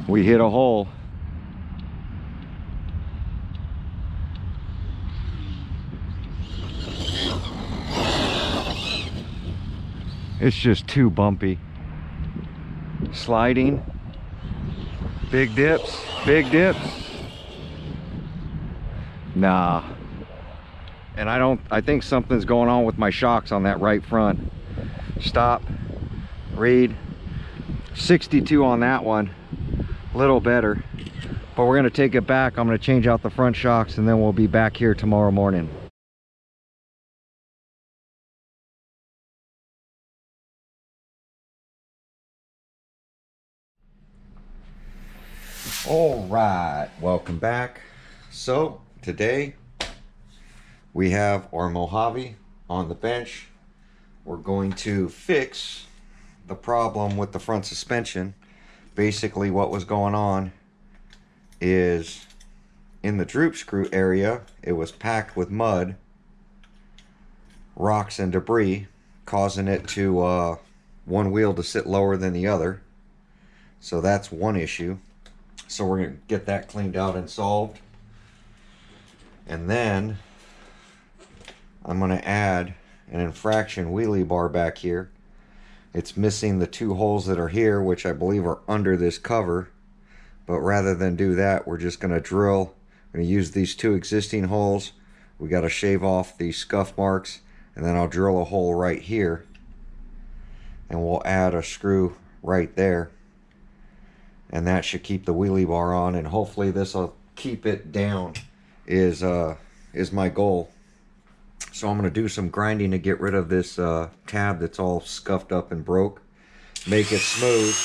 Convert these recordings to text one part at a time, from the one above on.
We hit a hole. It's just too bumpy. Sliding. Big dips. Big dips. Nah. And I think something's going on with my shocks on that right front. Stop. Read. 62 on that one. A little better. But we're going to take it back. I'm going to change out the front shocks and then we'll be back here tomorrow morning. All right, welcome back. So today we have our Mojave on the bench. We're going to fix the problem with the front suspension. Basically what was going on is in the droop screw area, it was packed with mud, rocks and debris, causing it to one wheel to sit lower than the other. So that's one issue. So we're going to get that cleaned out and solved. And then I'm going to add an infraction wheelie bar back here. It's missing the two holes that are here, which I believe are under this cover. But rather than do that, we're just going to drill. We're going to use these two existing holes. We got to shave off the scuff marks. And then I'll drill a hole right here. And we'll add a screw right there. And that should keep the wheelie bar on, and hopefully this will keep it down is my goal. So I'm going to do some grinding to get rid of this tab that's all scuffed up and broke, make it smooth.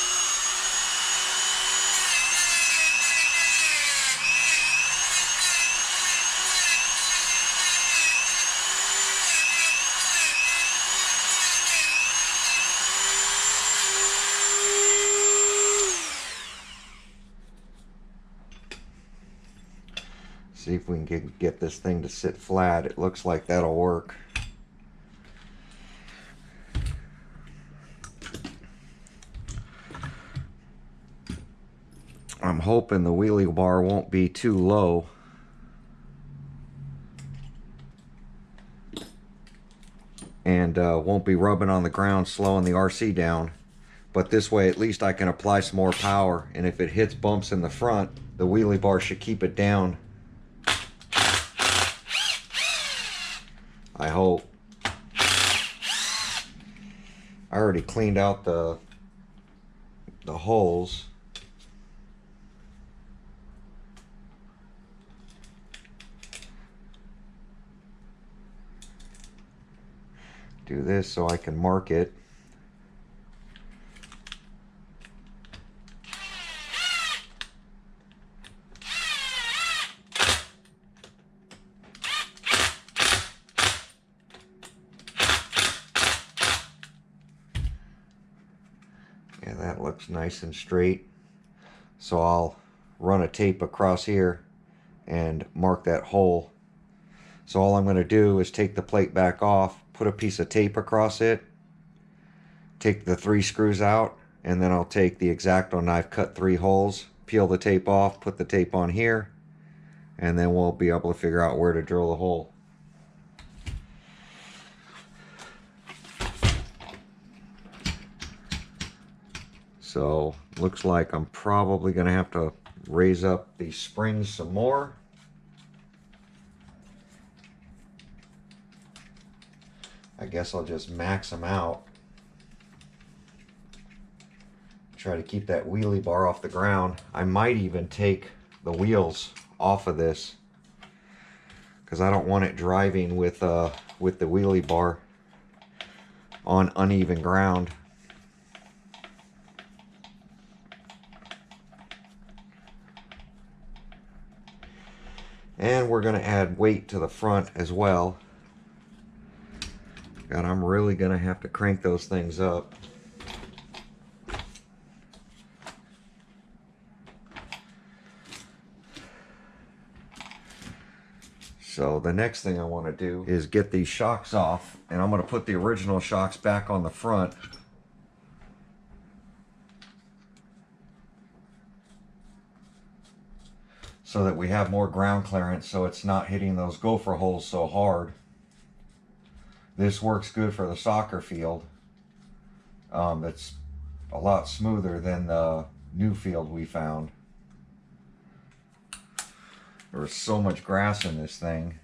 See if we can get this thing to sit flat. It looks like that'll work. I'm hoping the wheelie bar won't be too low. And won't be rubbing on the ground, slowing the RC down. But this way at least I can apply some more power. And if it hits bumps in the front, the wheelie bar should keep it down. I hope. I already cleaned out the holes. Do this so I can mark it. Yeah, that looks nice and straight. So I'll run a tape across here and mark that hole. So all I'm going to do is take the plate back off, put a piece of tape across it, take the 3 screws out, and then I'll take the X-Acto knife, cut 3 holes, peel the tape off, put the tape on here, and then we'll be able to figure out where to drill the hole. So looks like I'm probably going to have to raise up the springs some more. I guess I'll just max them out. Try to keep that wheelie bar off the ground. I might even take the wheels off of this because I don't want it driving with the wheelie bar on uneven ground. And we're going to add weight to the front as well. God, I'm really going to have to crank those things up. So the next thing I want to do is get these shocks off, and I'm going to put the original shocks back on the front. so that we have more ground clearance so it's not hitting those gopher holes so hard. This works good for the soccer field. It's a lot smoother than the new field we found. There was so much grass in this thing.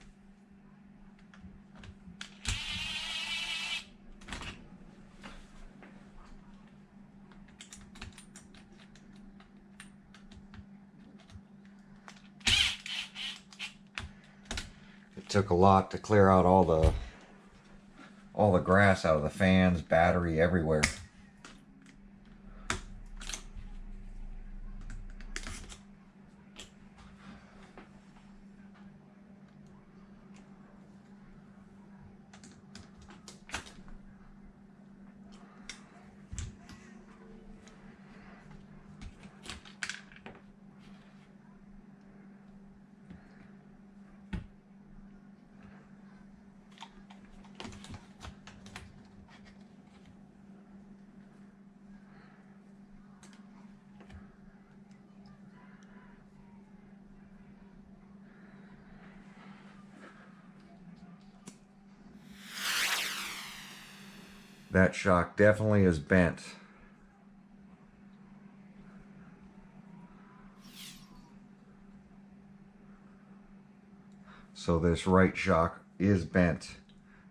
It took a lot to clear out all the grass out of the fans, battery, everywhere. That shock definitely is bent. So this right shock is bent,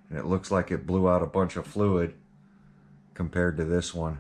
and it looks like it blew out a bunch of fluid compared to this one.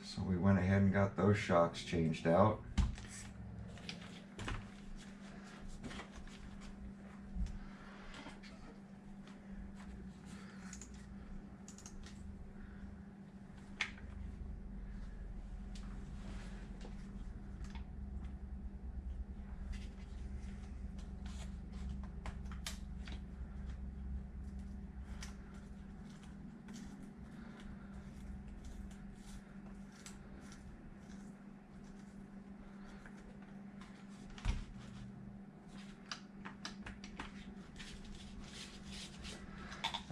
So we went ahead and got those shocks changed out.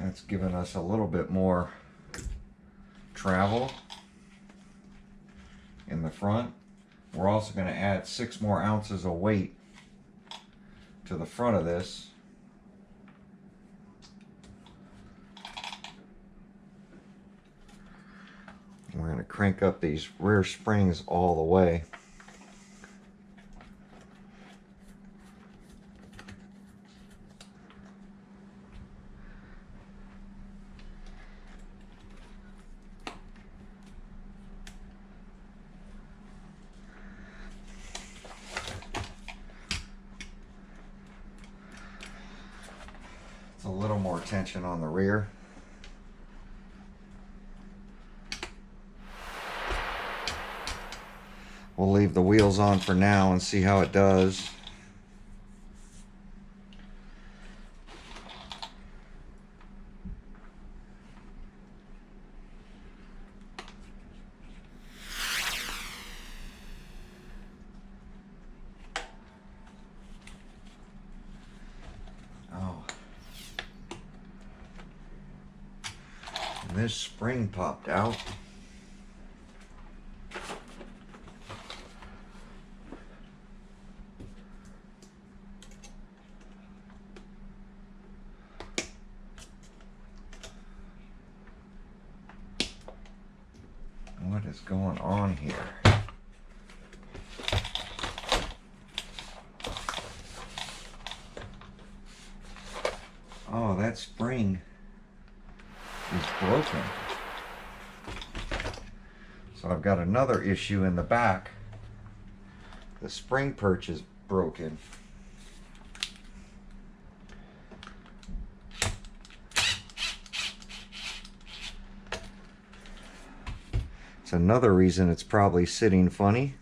That's given us a little bit more travel in the front. We're also going to add 6 more ounces of weight to the front of this. We're going to crank up these rear springs all the way. It's a little more tension on the rear. We'll leave the wheels on for now and see how it does. This spring popped out. What is going on here? Oh, that spring is broken. So I've got another issue in the back. The spring perch is broken. It's another reason it's probably sitting funny.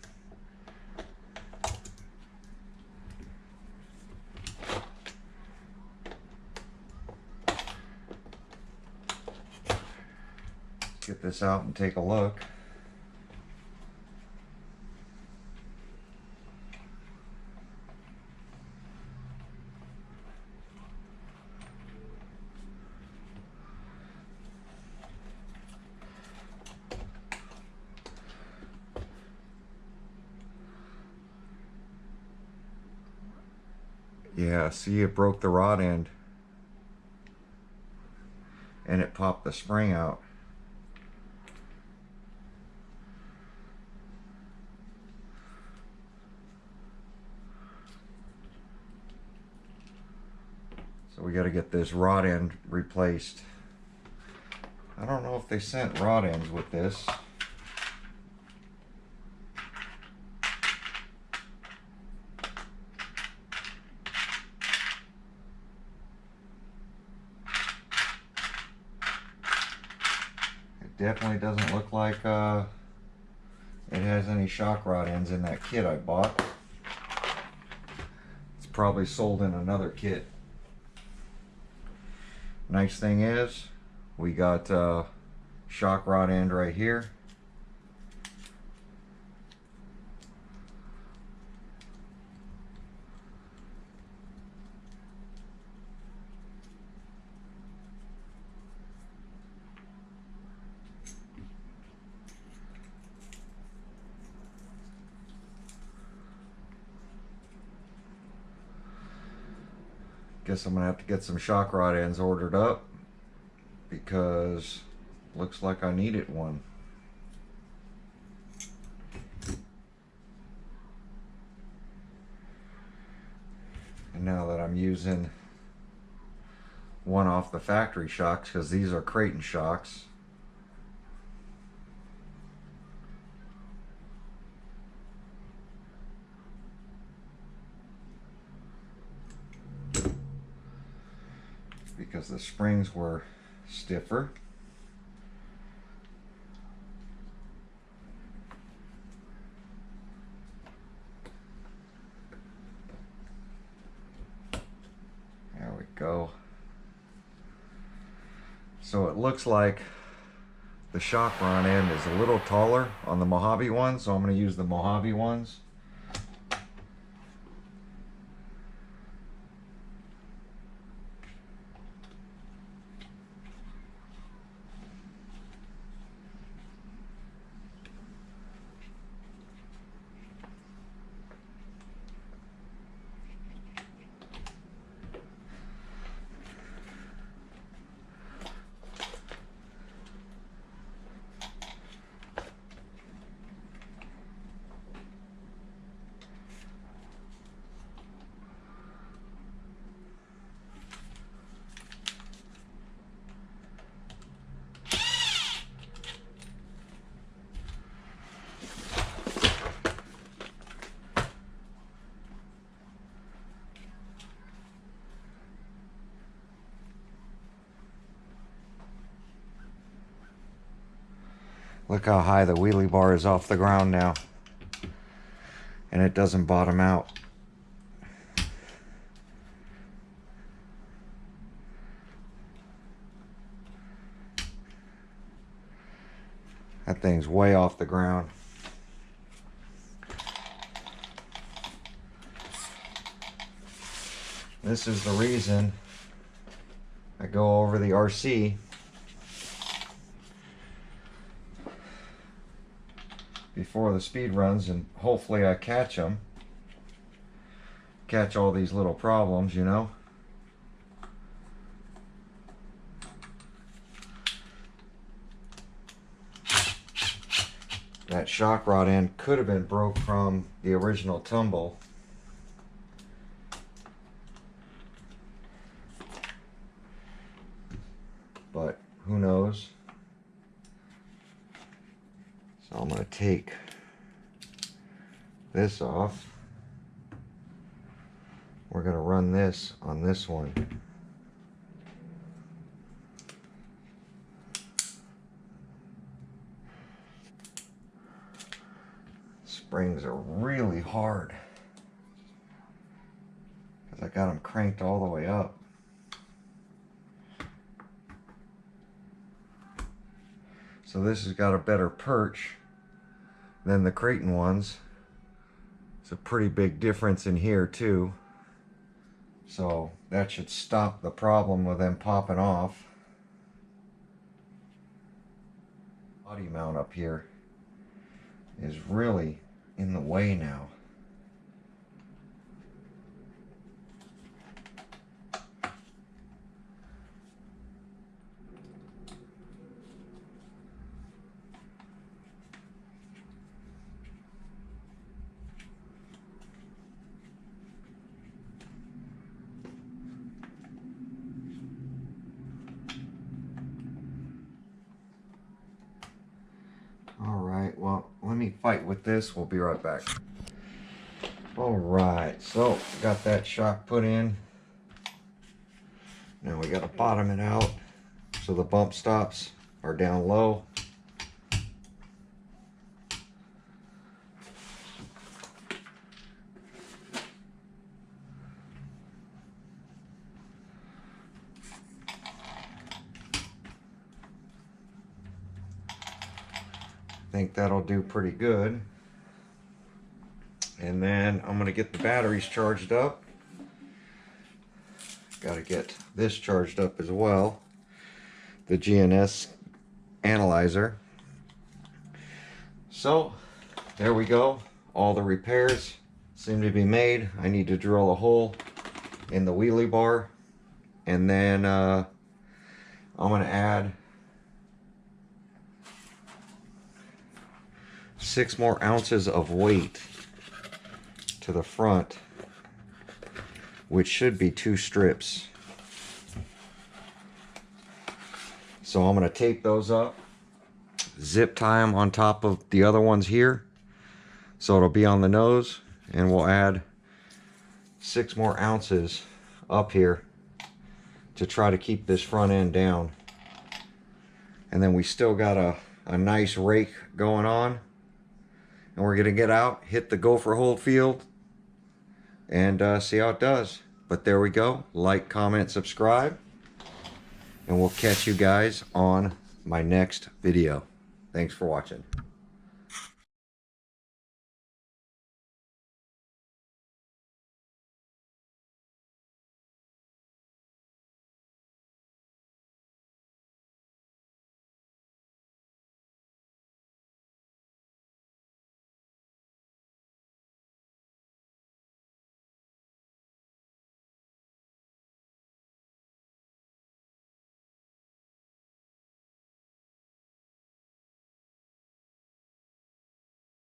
Get this out and take a look. Yeah, see, it broke the rod end and it popped the spring out. So we got to get this rod end replaced. I don't know if they sent rod ends with this. It definitely doesn't look like it has any shock rod ends in that kit I bought. It's probably sold in another kit. Nice thing is, we got shock rod end right here. Guess I'm gonna have to get some shock rod ends ordered up because looks like I needed one. And now that I'm using one off the factory shocks, because these are Creighton shocks, because the springs were stiffer. There we go. So it looks like the shock rod end is a little taller on the Mojave ones, so I'm going to use the Mojave ones. Look how high the wheelie bar is off the ground now. And it doesn't bottom out. That thing's way off the ground. This is the reason I go over the RC before the speed runs, and hopefully I catch them. Catch all these little problems, you know. That shock rod end could have been broke from the original tumble. But who knows? So I'm going to take this off. We're going to run this on this one. Springs are really hard because I got them cranked all the way up. So this has got a better perch than the Creighton ones. It's a pretty big difference in here too. So that should stop the problem with them popping off. Body mount up here is really in the way now. Alright, well, let me fight with this. We'll be right back. Alright, so got that shock put in. Now we got to bottom it out so the bump stops are down low. I think that'll do pretty good. And then I'm going to get the batteries charged up. Got to get this charged up as well. The GNS analyzer. So there we go. All the repairs seem to be made. I need to drill a hole in the wheelie bar. And then I'm going to add 6 more ounces of weight to the front, which should be 2 strips. So I'm going to tape those up, zip tie them on top of the other ones here, so it'll be on the nose, and we'll add 6 more ounces up here to try to keep this front end down. And then we still got a nice rake going on. And we're going to get out, hit the gopher hold field, and see how it does. But there we go. Like, comment, subscribe. And we'll catch you guys on my next video. Thanks for watching.